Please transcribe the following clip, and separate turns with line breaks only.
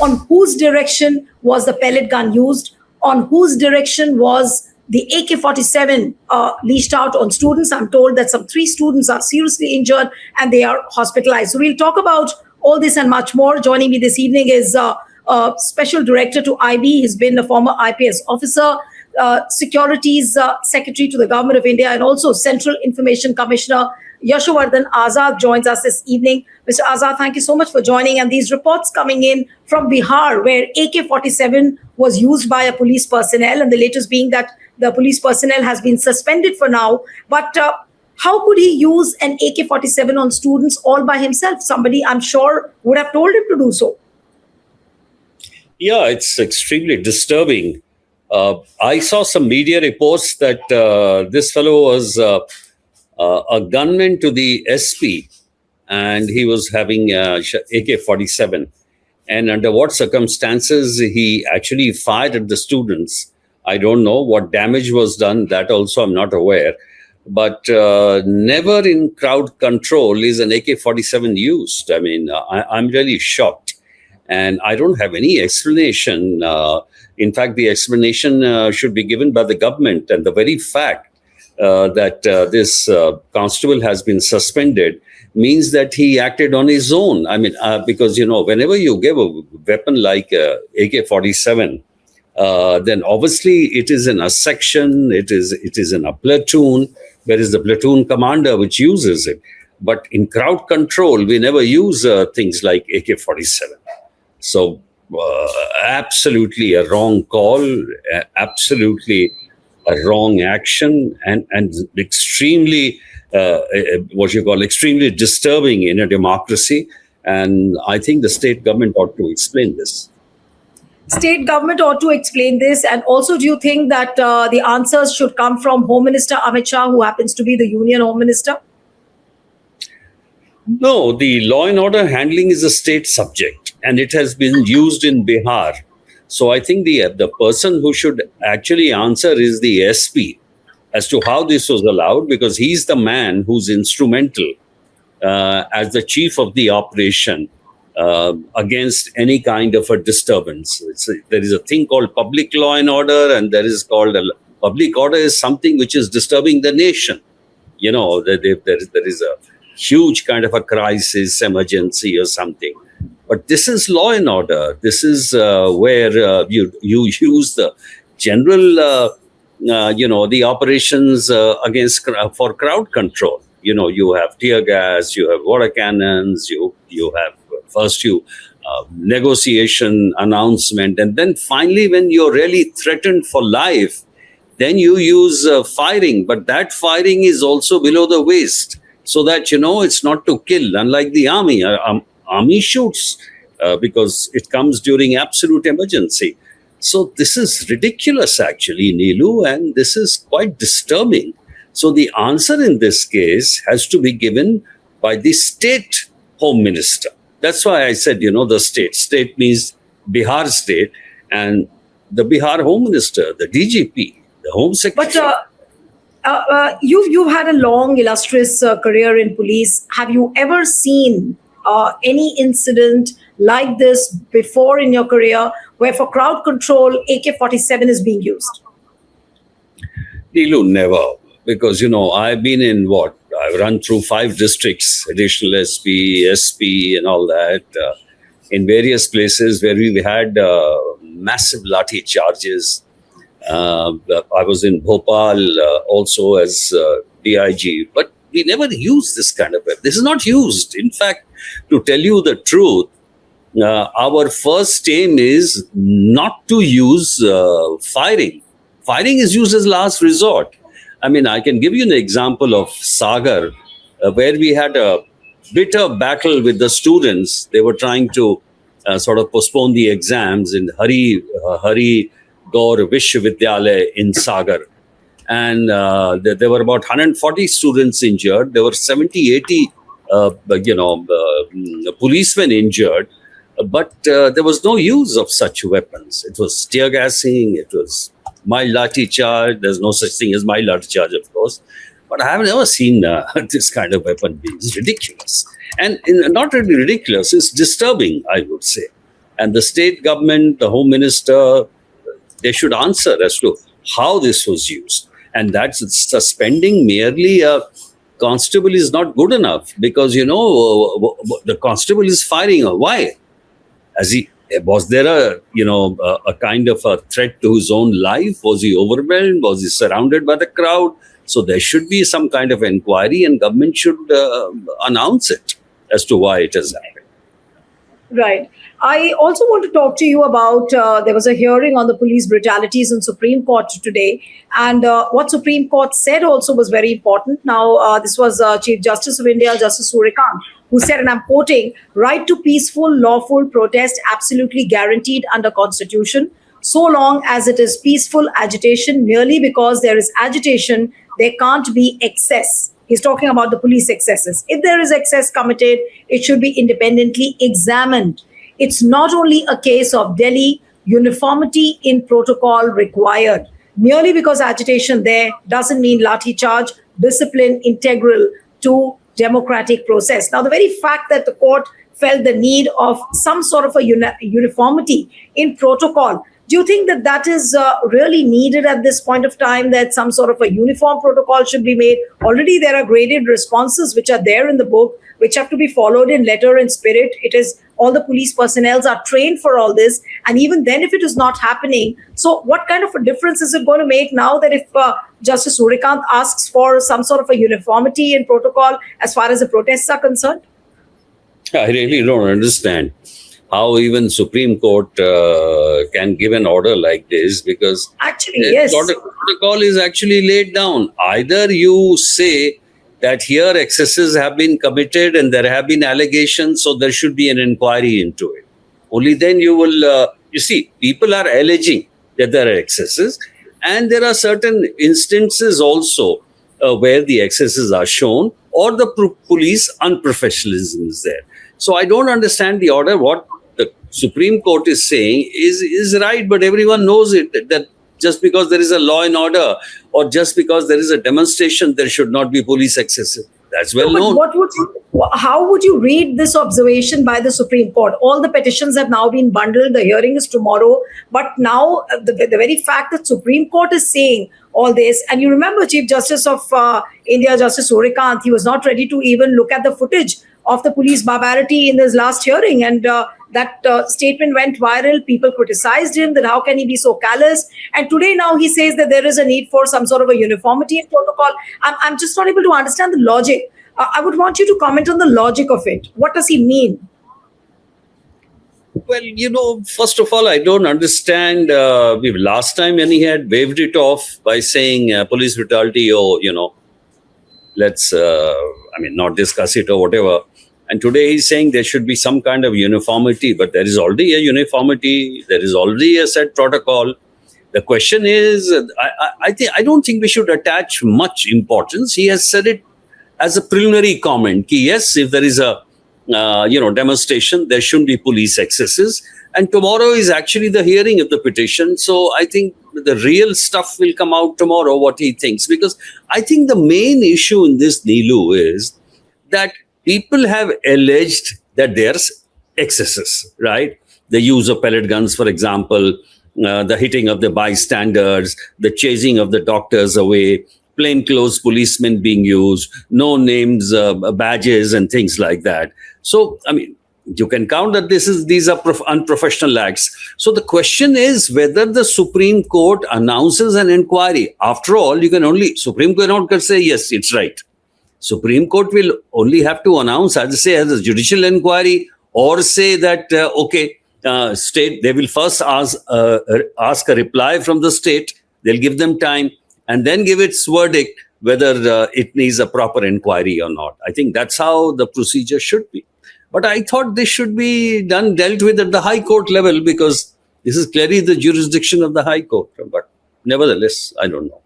on whose direction was the pellet gun used, on whose direction was the AK-47 leashed out on students. I'm told that some 3 students are seriously injured and they are hospitalized. So we'll talk about all this and much more. Joining me this evening is Special Director to IB. He's been a former IPS officer, Securities Secretary to the Government of India, and also Central Information Commissioner. Yashovardhan Azad joins us this evening. Mr. Azad, thank you so much for joining. And these reports coming in from Bihar, where AK-47 was used by a police personnel, and the latest being that the police personnel has been suspended for now. But how could he use an AK-47 on students all by himself? Somebody, I'm sure, would have told him to do so.
Yeah, it's extremely disturbing. I saw some media reports that this fellow was a gunman to the SP, and he was having AK-47. And under what circumstances he actually fired at the students, I don't know. What damage was done, that also I'm not aware. But never in crowd control is an AK-47 used. I mean, I'm really shocked. And I don't have any explanation. In fact, the explanation should be given by the government. And the very fact that this constable has been suspended means that he acted on his own. I mean, because, you know, whenever you give a weapon like AK-47, then obviously it is in a section, it is in a platoon, where is the platoon commander which uses it. But in crowd control, we never use things like AK-47. So absolutely a wrong call, absolutely a wrong action, and extremely, extremely disturbing in a democracy. And I think the state government ought to explain this.
State government ought to explain this. And also, do you think that the answers should come from Home Minister Amit Shah, who happens to be the Union Home Minister?
No, the law and order handling is a state subject, and it has been used in Bihar. So I think the person who should actually answer is the SP as to how this was allowed, because he's the man who's instrumental as the chief of the operation against any kind of a disturbance. There is a thing called public law and order, and there is called public order is something which is disturbing the nation. You know, there is a huge kind of a crisis, emergency or something. But this is law and order. This is where you use the general, the operations for crowd control. You know, you have tear gas, you have water cannons, you have first negotiation, announcement, and then finally, when you're really threatened for life, then you use firing. But that firing is also below the waist, so that, you know, it's not to kill. Unlike the army, army shoots because it comes during absolute emergency. So this is ridiculous, actually, Neelu, and this is quite disturbing. So the answer in this case has to be given by the state home minister. That's why I said, you know, the state. State means Bihar state, and the Bihar home minister, the DGP, the home secretary.
But you've had a long, illustrious career in police. Have you ever seen any incident like this before in your career, where for crowd control, AK-47 is being used?
Neelu, never. Because, you know, I've been in I've run through 5 districts, additional SP, and all that, in various places where we had massive lathi charges. I was in Bhopal also as DIG, but we never used this kind of weapon. This is not used. In fact, to tell you the truth, our first aim is not to use firing. Firing is used as last resort. I mean, I can give you an example of Sagar, where we had a bitter battle with the students. They were trying to sort of postpone the exams in Hari Gaur Vishwavidyalaya in Sagar. And there were about 140 students injured. There were 70, 80, policemen injured. But there was no use of such weapons. It was tear gassing. It was mild lathi charge. There's no such thing as mild lathi charge, of course. But I have never seen this kind of weapon. It's ridiculous. And not really ridiculous, it's disturbing, I would say. And the state government, the home minister, they should answer as to how this was used. And that's suspending merely a constable is not good enough, because, the constable is firing. Why? Was there a kind of a threat to his own life? Was he overwhelmed? Was he surrounded by the crowd? So there should be some kind of inquiry, and government should announce it as to why it has happened.
Right. I also want to talk to you about, there was a hearing on the police brutalities in Supreme Court today. And what Supreme Court said also was very important. Now, this was Chief Justice of India, Justice Surikant, who said, and I'm quoting, right to peaceful, lawful protest absolutely guaranteed under Constitution, so long as it is peaceful agitation. Merely because there is agitation, there can't be excess. He's talking about the police excesses. If there is excess committed, it should be independently examined. It's not only a case of Delhi, uniformity in protocol required. Merely because agitation there doesn't mean lathi charge, discipline integral to democratic process. Now, the very fact that the court felt the need of some sort of a uniformity in protocol, do you think that that is really needed at this point of time, that some sort of a uniform protocol should be made? Already there are graded responses which are there in the book, which have to be followed in letter and spirit. It is all the police personnel are trained for all this. And even then, if it is not happening, so what kind of a difference is it going to make now that if Justice Surikant asks for some sort of a uniformity in protocol as far as the protests are concerned?
I really don't understand how even Supreme Court can give an order like this, because
actually, yes,
protocol is actually laid down. Either you say that here excesses have been committed and there have been allegations, so there should be an inquiry into it. Only then you will, you see, people are alleging that there are excesses, and there are certain instances also where the excesses are shown, or the police unprofessionalism is there. So I don't understand the order. What the Supreme Court is saying is right, but everyone knows it, that just because there is a law and order, or just because there is a demonstration, there should not be police excesses. That's well known.
How would you read this observation by the Supreme Court? All the petitions have now been bundled. The hearing is tomorrow. But now the very fact that Supreme Court is saying all this, and you remember Chief Justice of India, Justice Surikant, he was not ready to even look at the footage of the police barbarity in his last hearing. And that statement went viral. People criticized him that how can he be so callous? And today now he says that there is a need for some sort of a uniformity in protocol. I'm just not able to understand the logic. I would want you to comment on the logic of it. What does he mean?
Well, first of all, I don't understand. Last time when he had waved it off by saying police brutality, let's, not discuss it or whatever. And today he's saying there should be some kind of uniformity, but there is already a uniformity. There is already a set protocol. The question is, I don't think we should attach much importance. He has said it as a preliminary comment. Yes, if there is a demonstration, there shouldn't be police excesses. And tomorrow is actually the hearing of the petition. So I think the real stuff will come out tomorrow, what he thinks. Because I think the main issue in this, Neelu, is that people have alleged that there's excesses, right? The use of pellet guns, for example, the hitting of the bystanders, the chasing of the doctors away, plainclothes policemen being used, no names, badges and things like that. So, you can count that these are unprofessional acts. So the question is whether the Supreme Court announces an inquiry. After all, Supreme Court can say, yes, it's right. Supreme Court will only have to announce, as a judicial inquiry, or say that, state, they will first ask a reply from the state. They'll give them time and then give its verdict whether it needs a proper inquiry or not. I think that's how the procedure should be. But I thought this should be dealt with at the High Court level, because this is clearly the jurisdiction of the High Court. But nevertheless, I don't know.